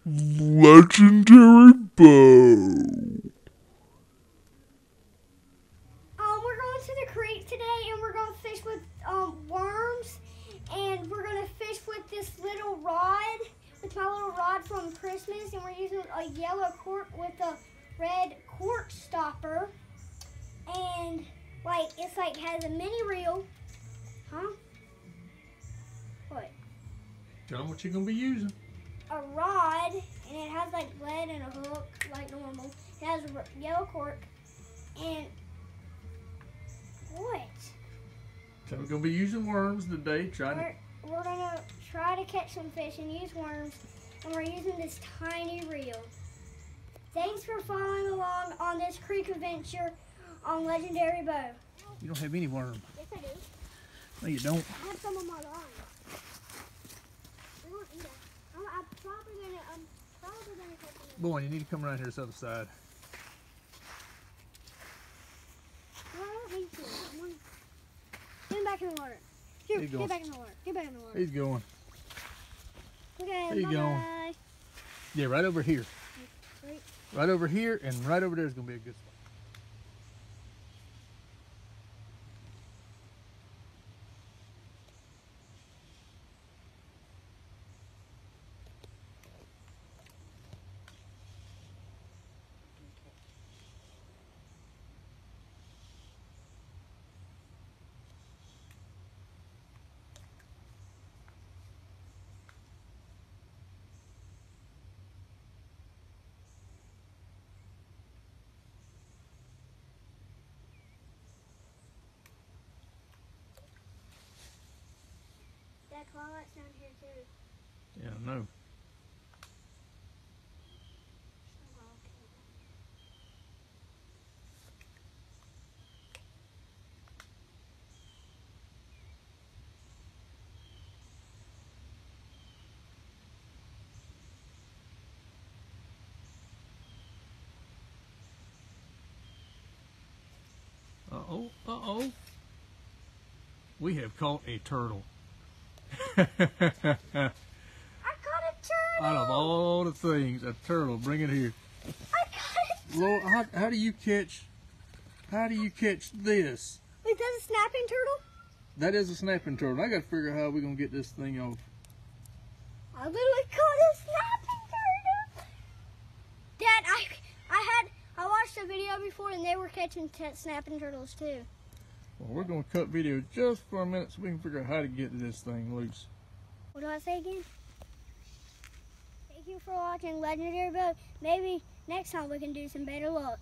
legendary bow. We're going to the creek today, and we're going to fish with worms, and we're going to fish with this little rod, with my little rod from Christmas, and we're using a yellow cork with a red cork stopper, and it's has a mini reel, huh? What? Tell them what you're gonna be using. A rod, and it has lead and a hook like normal. It has a yellow cork, and what? So we're gonna be using worms today. We're gonna try to catch some fish and use worms, and we're using this tiny reel. Thanks for following along on this creek adventure on Legendary Bow. You don't have any worm. Yes, I do. No, you don't. I have some on my line. We won't eat it. I'm probably gonna catch them. Boy, you need to come around here this other side. Well, I don't need to. Get him back in the water. Here, He's get going. back in the water. Get back in the water. He's going. Okay, There you go. bye-bye. Yeah, right over here. Wait. Right over here, and right over there is gonna be a good spot. That clawlight's down here too. Yeah, I know. Uh-oh, uh-oh. We have caught a turtle. I caught a turtle! Out of all the things, a turtle, bring it here. I caught a turtle! Lord, how do you catch this? Wait, that's a snapping turtle? That is a snapping turtle. I gotta figure out how we're gonna get this thing off. I literally caught a snapping turtle! Dad, I watched a video before and they were catching snapping turtles too. Well, we're gonna cut video just for a minute so we can figure out how to get this thing loose. What do I say again? Thank you for watching Legendary Bow. Maybe next time we can do some better luck.